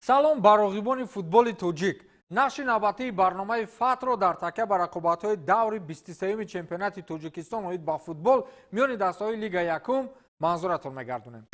салом ба роғибони футболи тоҷик. нашри навбатии барномаи фатро дар такя ба рақобатҳои даври 23-юми чемпионати тоҷикистон оид ба футбол миёни дастаҳои лига якум манзуратон мегардонем.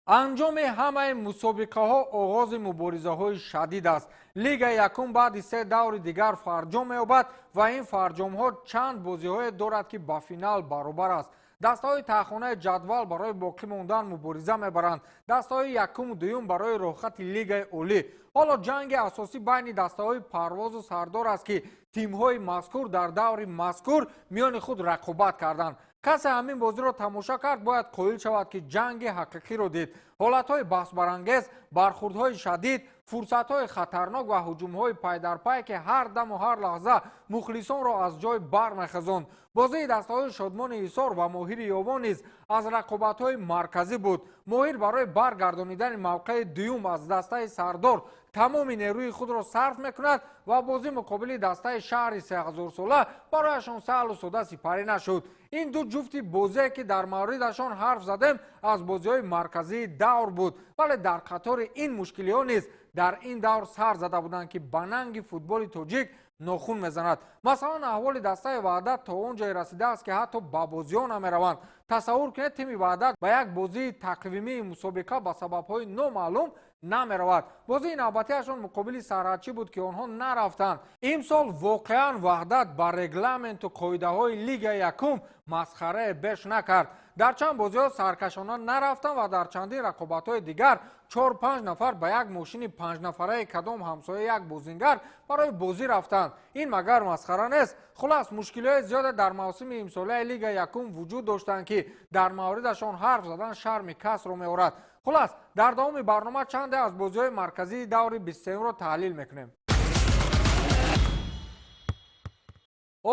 анҷоми ҳамаи мусобиқаҳо оғози муборизаҳои шадид аст. лига якум баъди 3 даври дигар фарҷом меёбад ва ин фарҷомҳо чанд бозиҳое дорад ки ба финал баробар аст. дастаҳои таҳхонаи ҷадвал барои боқӣ мондан мубориза мебаранд. дастаҳои якуму дуюм барои роҳхати лигаи олӣ. ҳоло ҷанги асосӣ байни дастаҳои Парвозу Сардор аст ки тимҳои мазкур дар даври мазкур миёни худ рақобат карданд. касе ҳамин бозиро тамошо кард бояд қоил шавад ки ҷанги ҳақиқиро дид. ҳолатҳои баҳсбарангез, бархурдҳои шадид, фурсатҳои хатарнок ва ҳуҷумҳои пай дар пай ки ҳар даму ҳар лаҳза мухлисонро аз ҷой бармехезонд. бозии дастаҳои Шодмони Ҳисор ва Моҳири Ёвон низ аз рақобатҳои марказӣ буд. Моҳир барои баргардонидани мавқеи дуюм аз дастаи Сардор тамоми нерӯи худро сарф мекунад ва бозӣ муқобили дастаи шаҳри 3000сола барояшон саҳлу сода сипарӣ нашуд. ин ду ҷуфти бозие ки дар мавридашон ҳарф задем аз бозиҳои марказии давр буд, вале дар қатори ин мушкилиҳо низ дар ин давр сар зада буданд ки ба нанги футболи тоҷик нохун мезанад. масалан аҳволи дастаи Ваҳдат то он ҷое расидааст ки ҳатто ба бозиҳо намераванд. тасаввур кунед тими Ваҳдат ба як бозии тақвимии мусобиқа ба сабабҳои номаълум намеравад. бозии навбатиашон муқобили Сарҳадчӣ буд ки онҳо нарафтанд. имсол воқеан Ваҳдат ба регламенту қоидаҳои лига якум масхарае беш накард. дар чанд бозиҳо саркашона нарафтанд ва дар чандин рақобатҳои дигар 4-5 нафар ба як мошини 5 нафараи кадом ҳамсояи як бозингар барои бозӣ рафтанд. ин магар масхара нест? хулас мушкилиҳои зиёде дар мавсими имсолаи лига якум вуҷуд доштанд ки дар мавридашон ҳарф задан шарми касро меорад. хулас дар давоми барнома чанде аз бозиҳои марказии даври 23-ро таҳлил мекунем.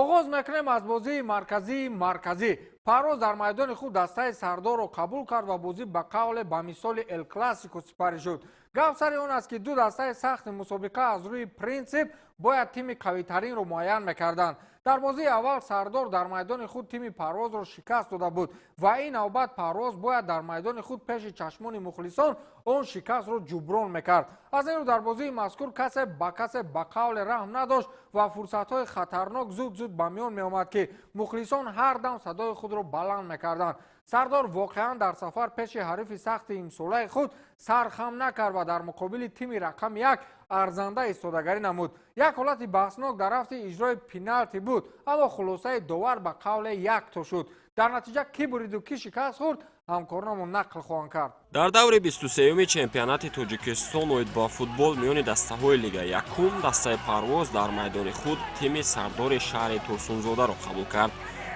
оғоз мекунем аз бозии марказӣ. Парвоз дар майдони худ дастаи Сардорро қабул кард ва бозӣ ба қавле ба мисоли Эл Классико сипарӣ шуд. гап сари он аст ки ду дастаи сахти мусобиқа аз рӯи принсип бояд тими қавитаринро муайян мекарданд. дар бозии аввал Сардор дар майдони худ тими Парвозро шикаст дода буд ва ин навбат Парвоз бояд дар майдони худ пеши чашмони мухлисон он шикастро ҷуброн мекард. аз ин рӯ дар бозии мазкур касе ба қавле раҳм надошт ва фурсатҳои хатарнок зуд ба миён меомад ки мухлисон ҳар дам садои худро баланд мекарданд. Сардор воқеан дар сафар пеши ҳарифи сахти имсолаи худ сархам накард ва дар муқобили тими рақами 1 арзанда истодагарӣ намуд. як ҳолати баҳснок дар рафти иҷрои пеналти буд, аммо хулосаи довар ба қавле 1-2 шуд. дар натиҷа ки буриду ки шикаст хӯрд ҳамкорнамон нақл хоҳанд кард. дар даври 23-юми чемпионати тоҷикистон оид ба футбол миёни дастаҳои лига якум дастаи Парвоз дар майдони худ тими Сардори шаҳри Турсунзодаро қабул кард.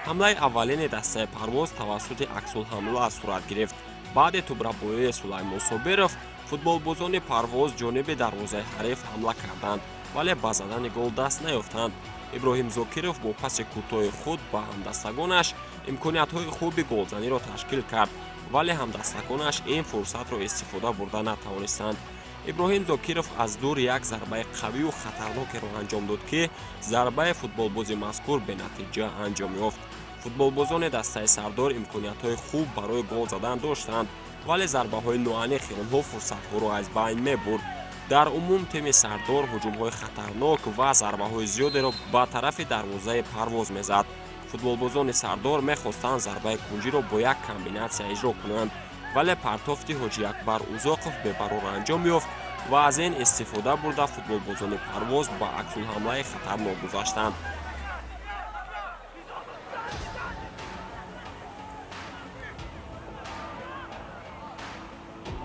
ҳамлаи аввалини дастаи Парвоз тавассути аксулҳамла сурат гирифт. баъди тӯбрабоии Сулаймон Собиров футболбозони Парвоз ҷониби дарвозаи ҳариф ҳамла карданд, вале ба задани гол даст наёфтанд. иброҳим Зокиров бо паси кӯтоҳи худ ба ҳамдастагонаш имкониятҳои хуби голзаниро ташкил кард, вале ҳамдастагонаш ин фурсатро истифода бурда натавонистанд. иброҳим Зокиров аз дур як зарбаи қавию хатарнокеро анҷом дод ки зарбаи футболбози мазкур бенатиҷа анҷом ёфт. футболбозони дастаи Сардор имкониятҳои хуб барои гол задан доштанд, вале зарбаҳои ноаниқи онҳо фурсатҳоро аз байн мебурд. дар умум тими Сардор ҳуҷумҳои хатарнок ва зарбаҳои зиёдеро ба тарафи дарвозаи Парвоз мезад. футболбозони Сардор мехостанд зарбаи кунҷиро бо як комбинатсия иҷро кунанд, вале партофти Ҳоҷиакбар Узоқов бебарор анҷом ёфт ва аз ин истифода бурда футболбозони Парвоз ба аксулҳамлаи хатарнок гузаштанд.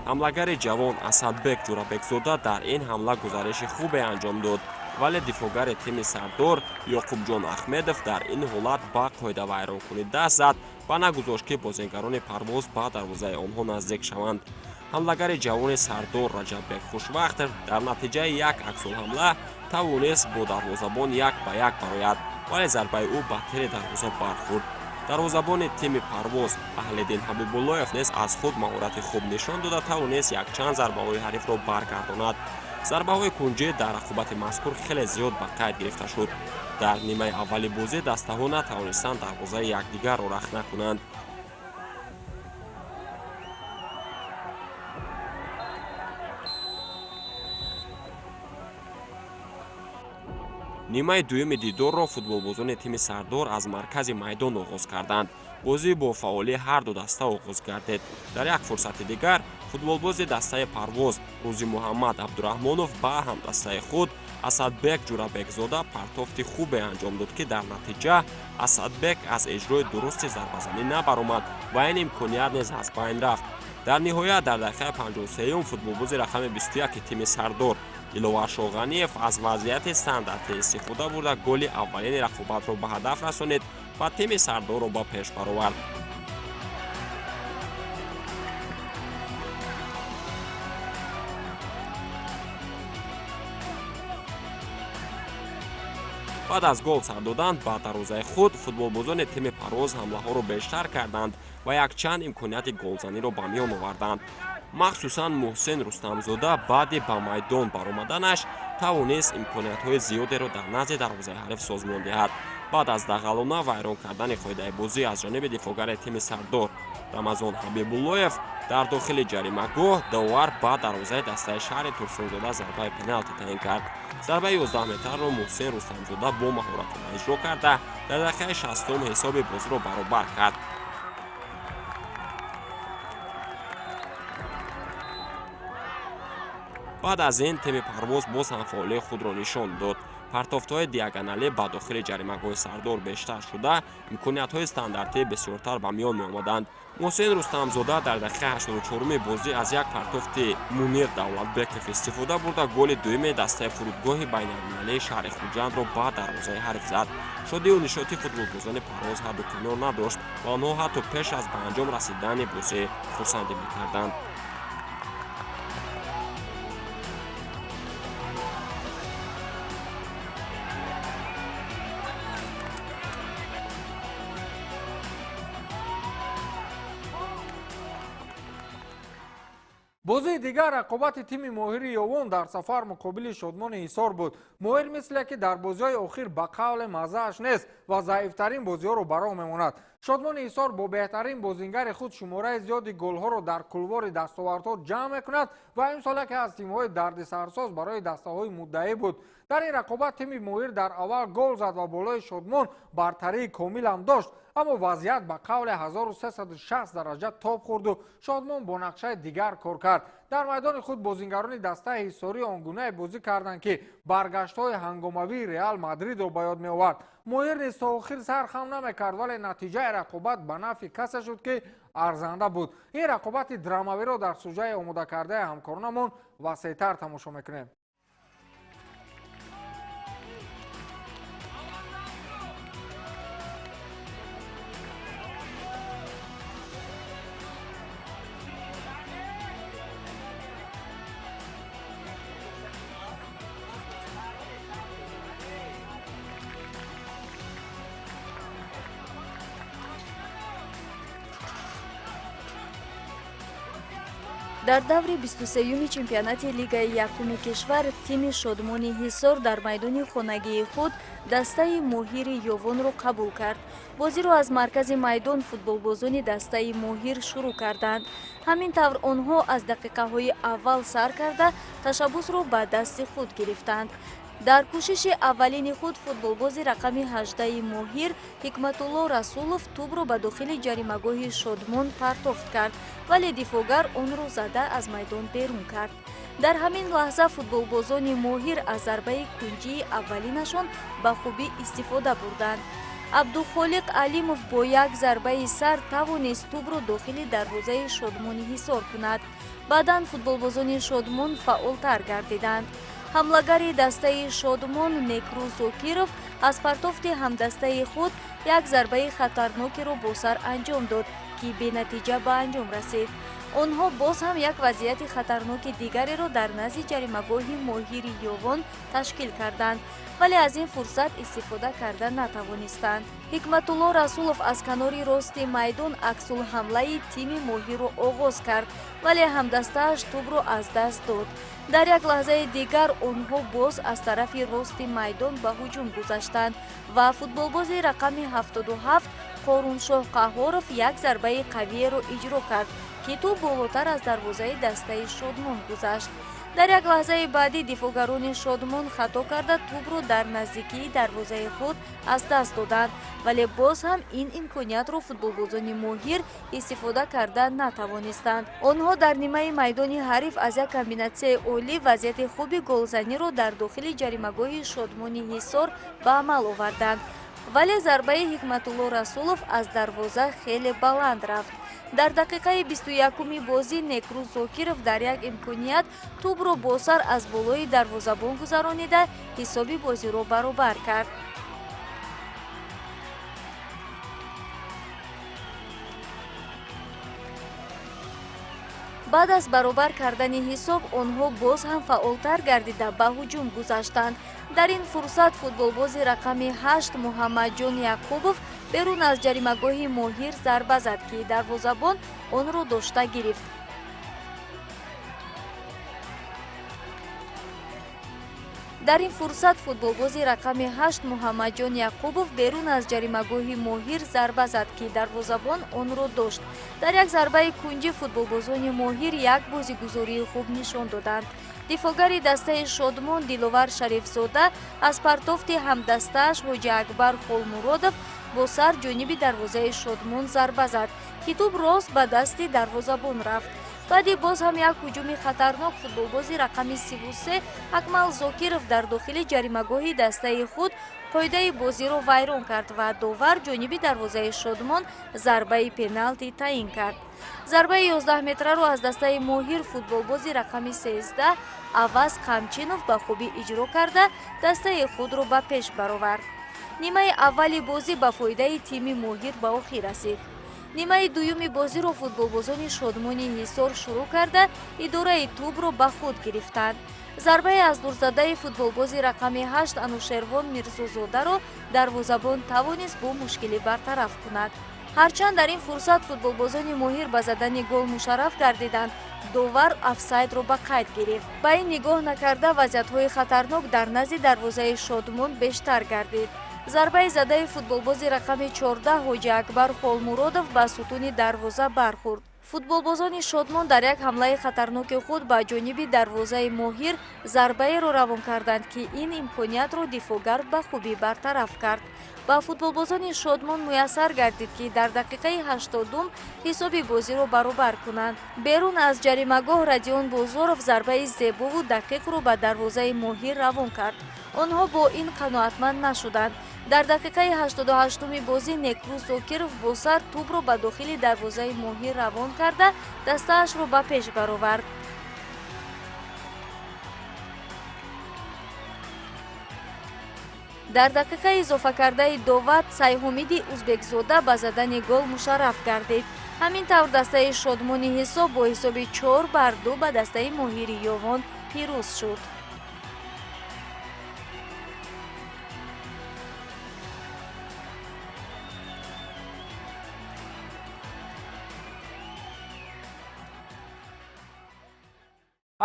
ҳамлагари ҷавон Асадбек Ҷурабекзода дар ин ҳамла гузариши хубе анҷом дод, вале дифоъгари тими Сардор Ёқубҷон Ахмедов дар ин ҳолат ба қоидавайронкунӣ даст зад ва нагузошт ки бозингарони Парвоз ба дарвозаи онҳо наздик шаванд. ҳамлагари ҷавони Сардор Раҷаббек Хушвақтов дар натиҷаи як аксулҳамла тавонист бо дарвозабон 1-1 барояд, вале зарбаи ӯ ба тери дарвоза бархӯрд. дарвозабони тими Парвоз Аҳлиддин Ҳабибуллоев низ аз худ маҳорати хуб нишон дода тавонист якчанд зарбаҳои ҳарифро баргардонад. зарбаҳои кунҷӣ дар рақобати мазкур хеле зиёд ба қайд гирифта шуд. дар нимаи аввали бозӣ дастаҳо натавонистанд дарвозаи якдигарро рахна кунанд. нимаи дуюми дидорро футболбозони тими Сардор аз маркази майдон оғоз карданд. бозӣ бо фаъолии ҳарду даста оғоз гардид. дар як фурсати дигар футболбози дастаи Парвоз Рӯзи Муҳаммад Абдураҳмонов ба ҳамдастаи худ Асадбек Ҷурабекзода партофти хубе анҷом дод, ки дар натиҷа Асадбек аз эҷрои дурусти зарбазанӣ набаромад ва ин имконият низ аз байн рафт. дар ниҳоят дар дақиқаи 53-ум футболбози рақами 21-и тими Сардор Диловар Шоғаниев аз вазъияти стандартӣ истифода бурда голи аввалини рақобатро ба ҳадаф расонид ва тими Сардорро ба пеш баровард. баъд аз гол сар додан ба дарвозаи худ футболбозони тими Парвоз ҳамлаҳоро бештар карданд ва якчанд имконияти голзаниро ба миён оварданд. махсусан Муҳсин Рустамзода баъди ба майдон баромаданаш тавонист имкониятҳои зиёдеро дар назди дарвозаи ҳариф созмон диҳад. баъд аз дағалона вайрон кардани қоидаи бозӣ аз ҷониби дифогари тими Сардор Рамазон Ҳабибуллоев дар дохили ҷаримагоҳ давар ба дарвозаи дастаи шаҳри Турсунзода зарбаи пеналти таъин кард. зарбаи 11 метрро Муҳсин Рустамзода бо маҳоратона иҷро карда дар дақиқаи 60-ум ҳисоби бозиро баробар кард. баъд аз ин тими Парвоз боз ҳам фаъолии худро нишон дод. партофтҳои диагоналӣ ба дохили ҷаримагоҳи Сардор бештар шуда имкониятҳои стандартӣ бисёртар ба миён меомаданд. Муҳсин Рустамзода дар дақиқаи 84-уми бозӣ аз як партофти Мунир Давлатбеков истифода бурда голи дуюми дастаи фурудгоҳи байналмилалии шаҳри Хуҷандро ба дарвозаи ҳариф зад. шодию нишоти футболбозони Парвоз ҳадду канор надошт ва онҳо ҳатто пеш аз ба анҷом расидани бозӣ хурсандӣ мекарданд. бозии дигар рақобати тими Моҳири Ёвон дар сафар муқобили Шодмони Ҳисор буд. Моҳир мисле ки дар бозиҳои охир ба қавли мазааш нест ва заифтарин бозиҳоро баро мемонад. Шодмони Ҳисор бо беҳтарин бозингари худ шумораи зиёди голҳоро дар кулвори дастовардҳо ҷамъ мекунад ва имсол яке аз тимҳои дардисарсоз барои дастаҳои муддаӣ буд. дар ин рақобат тими Моҳир дар аввал гол зад ва болои Шодмон бартарии комилам дошт, аммо вазъият ба қавли 1360 дараҷа тоб хӯрду Шодмон бо нақшаи дигар кор кард. дар майдони худ бозингарони дастаи ҳисорӣ он гунае бозӣ карданд ки баргаштҳои ҳангомавии Реал Мадридро ба ёд меовард. Моҳир низ то охир сар хам намекард, вале натиҷаи рақобат ба нафи касе шуд ки арзанда буд. ин рақобати драмавиро дар суҷаи омодакардаи ҳамкоронамон васеътар тамошо мекунем. дар даври 23-юми чемпионати Лигаи Якуми кишвар тими Шодмони Ҳисор дар майдони хонагии худ дастаи Моҳири Ёвонро қабул кард. бозиро аз маркази майдон футболбозони дастаи Моҳир шурӯъ карданд. ҳамин тавр онҳо аз дақиқаҳои аввал сар карда ташаббусро ба дасти худ гирифтанд. дар кӯшиши аввалини худ футболбози рақами 18-и Моҳир Ҳикматулло Расулов тӯбро ба дохили ҷаримагоҳи Шодмон партофт кард, вале дифогар онро зада аз майдон берун кард. дар ҳамин лаҳза футболбозони Моҳир аз зарбаи кунҷии аввалинашон ба хубӣ истифода бурданд. Абдухолиқ Алимов бо як зарбаи сар тавонист тӯбро дохили дарвозаи Шодмони Ҳисор кунад. баъдан футболбозони Шодмон фаъолтар гардиданд. ҳамлагари дастаи Шодмон Некру Зокиров аз партофти ҳамдастаи худ як зарбаи хатарнокеро бо сар анҷом дод, ки бенатиҷа ба анҷом расид. онҳо боз ҳам як вазъияти хатарноки дигареро дар назди ҷаримагоҳи Моҳири Ёвон ташкил карданд, вале аз ин фурсат истифода карда натавонистанд. Ҳикматулло Расулов аз канори рости майдон аксулҳамлаи тими Моҳирро оғоз кард, вале ҳамдастааш тӯбро аз даст дод. дар як лаҳзаи дигар онҳо боз аз тарафи рости майдон ба ҳуҷум гузаштанд ва футболбози рақами 77 Қоруншоҳ Қаҳоров як зарбаи қавиеро иҷро кард, ки тӯб болотар аз дарвозаи дастаи Шодмон гузашт. дар як лаҳзаи баъдӣ дифоъгарони Шодмон хато карда тӯбро дар наздикии дарвозаи худ аз даст доданд, вале боз ҳам ин имкониятро футболбозони моҳир истифода карда натавонистанд. Онҳо дар нимаи майдони ҳариф аз як комбинатсияи олӣ вазъияти хуби голзаниро дар дохили ҷаримагоҳи Шодмони Ҳисор ба амал оварданд, вале зарбаи Ҳикматулло Расулов аз дарвоза хеле баланд рафт. Дар дақиқаи 21-уми бозӣ Некрус Зокиров дар як имконият тӯбро бо сар аз болои дарвозабон гузаронида ҳисоби бозиро баробар кард. баъд аз баробар кардани ҳисоб онҳо боз ҳам фаъолтар гардида ба ҳуҷум гузаштанд. дар ин фурсат футболбози рақами 8 Муҳаммадҷон Яъқубов берун аз ҷаримагоҳи моҳир зарба зад, ки дарвозабон онро дошта гирифт. дар ин фурсат футболбози рақами 8 Муҳаммадҷон Яъқубов берун аз ҷаримагоҳи моҳир зарба зад, ки дарвозабон онро дошт. дар як зарбаи кунҷӣ футболбозони моҳир як бозигузории хуб нишон доданд. дифоъгари дастаи Шодмон Диловар Шарифзода аз партофти ҳамдастааш Ҳоҷи Акбар Холмуродов бо сар ҷониби дарвозаи Шодмон зарба зад, ки тӯб рост ба дасти дарвозабон рафт. баъди боз ҳам як ҳуҷуми хатарнок футболбози рақами 33 Акмал Зокиров дар дохили ҷаримагоҳи дастаи худ қоидаи бозиро вайрон кард ва довар ҷониби дарвозаи Шодмон зарбаи пеналти таъин кард. зарбаи 11-метраро аз дастаи моҳир футболбози рақами 13 Аваз Қамчинов ба хубӣ иҷро карда дастаи худро ба пеш баровард. нимаи аввали бозӣ ба фоидаи тими моҳир ба охир расид. нимаи дуюми бозиро футболбозони Шодмони Ҳисор шурӯъ карда идораи тӯбро ба худ гирифтанд. зарбаи аз дурзадаи футболбози рақами 8 Анушервон Мирзозодаро дарвозабон тавонист бо мушкилӣ бартараф кунад. ҳарчанд дар ин фурсат футболбозони моҳир ба задани гол мушарраф гардиданд, довар офсайдро ба қайд гирифт. ба ин нигоҳ накарда вазъиятҳои хатарнок дар назди дарвозаи Шодмон бештар гардид. зарбаи задаи футболбози рақами 14 Ҳоҷи Акбар Холмуродов ба сутуни дарвоза бархӯрд. футболбозони Шодмон дар як ҳамлаи хатарноки худ ба ҷониби дарвозаи моҳир зарбаеро равон карданд, ки ин имкониятро дифоъгар ба хубӣ бартараф кард. ба футболбозони Шодмон муяссар гардид, ки дар дақиқаи 80 ҳисоби бозиро баробар кунанд. берун аз ҷаримагоҳ Радион Бозоров зарбаи зебову дақиқро ба дарвозаи моҳир равон кард. онҳо бо ин қаноатманд нашуданд. дар дақиқаи 88-уми бозӣ Некрус Зокиров бо сар тӯбро ба дохили дарвозаи моҳир равон карда дастаашро ба пеш баровард. дар дақиқаи изофакардаи доват Сайҳумиди Узбекзода ба задани гол мушарраф гардид. ҳамин тавр дастаи Шодмони Ҳисоб бо ҳисоби 4-2 ба дастаи моҳири Ёвон пирӯз шуд.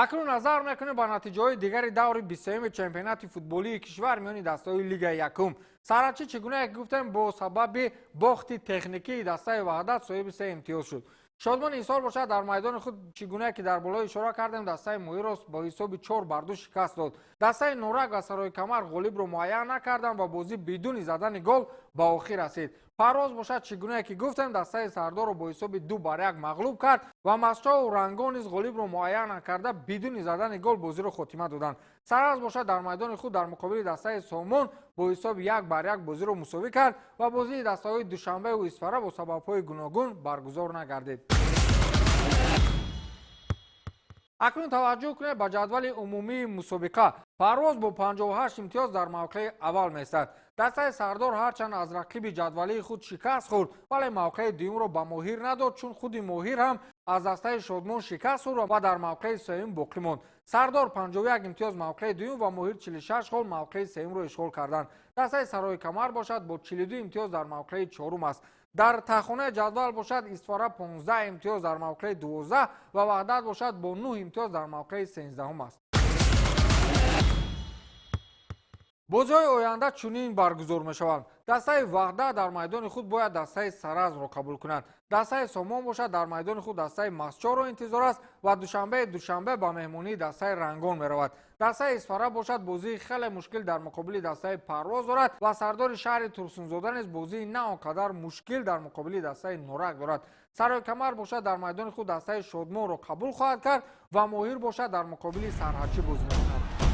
акнун назар мекунем ба натиҷаҳои дигари даври 23-уми чемпионати футболии кишвар миёни дастаҳои Лигаи Якум. саратчӣ чӣ гуна гуфтем бо сабаби бохти техникии дастаи Ваҳдат соҳиби 3 имтиёз шуд. Шодмони Ҳисор бошад дар майдони худ чӣ гуна ки дар боло ишора кардем дастаи моҳирро бо ҳисоби 4-2 шикаст дод. дастаи Нурак ва Сарои Камар ғолибро муайян накарданд ва бозӣ бидуни задани гол ба охир расид. Парвоз бошад чӣ гуна ки гуфтем дастаи Сардорро бо ҳисоби 2-1 мағлуб кард ва Масҷоу Рангон низ ғолибро муайян накарда бидуни задани гол бозиро хотима доданд. Сараз бошад дар майдони худ дар муқобили дастаи Сомон бо ҳисоби 1-1 бозиро мусовӣ кард ва бозии дастаҳои Душанбеву Исфара бо сабабҳои гуногун баргузор нагардид. акнун таваҷҷӯҳ кунед ба ҷадвали умумии мусобиқа. Парвоз бо 58 имтиёз дар мавқеи аввал меистад. дастаи Сардор ҳарчанд аз рақиби ҷадвалии худ шикаст хӯрд, вале мавқеи дуюмро ба Моҳир надод, чун худи Моҳир ҳам аз дастаи Шодмон шикаст хӯрд ва дар мавқеи сеюм боқӣ монд. Сардор 51 имтиёз мавқеи дуюм ва Моҳир 46 хол мавқеи сеюмро ишғол карданд. дастаи Сарои Камар бошад бо 42 имтиёз дар мавқеи чорум аст. дар тахонаи ҷадвал бошад Исфара 15 имтиёз дар мавқеи 12 ва Ваҳдат бошад бо 9 имтиёз дар мавқеи 13 аст. бозиҳои оянда чунин баргузор мешаванд. дастаи ваҳда дар майдони худ бояд дастаи саразро қабул кунад. дастаи сомон бошад дар майдони худ дастаи масчорро интизор аст ва душанбе ба меҳмонии дастаи рангон меравад. дастаи исфара бошад бозии хеле мушкил дар муқобили дастаи парвоз дорад ва сардори шаҳри турсунзода низ бозии на он қадар мушкил дар муқобили дастаи нурак дорад. сарои камар бошад дар майдони худ дастаи шодмонро қабул хоҳад кард ва моҳир бошад дар муқобили сарҳачӣ бозӣ мекунад.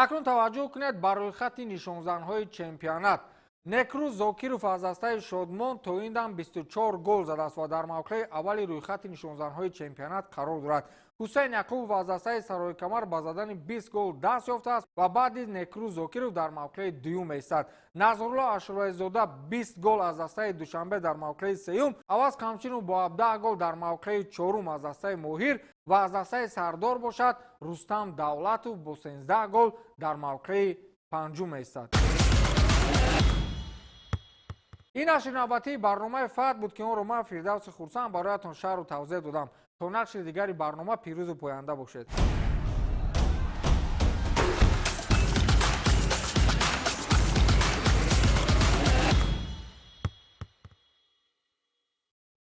акнун таваҷҷӯҳ кунед бар рӯйхати нишонзанҳои чемпионат. некрус зокиров аз дастаи шодмон то ин дам 24 гол задааст ва дар мавқеи аввали рӯйхати нишонзанҳои чемпионат қарор дорад. ҳусейн яқубов аз дастаи сарои камар ба задани 20 гол даст ёфтааст ва баъди некрус зокиров дар мавқеи дуюм меистад. назрулло ашуроизода 20 гол аз дастаи душанбе дар мавқеи сеюм, аваз қамчинов бо 17 гол дар мавқеи чорум аз дастаи моҳир ва аз дастаи сардор бошад рустам давлатов бо 13 гол дар мавқеи панҷум меистад. ин нашри навбатии барномаи фат буд ки онро ман фирдавси хурсанд бароятон шарҳу тавзеҳ додам. то нақши дигари барнома пирӯзу поянда бошед.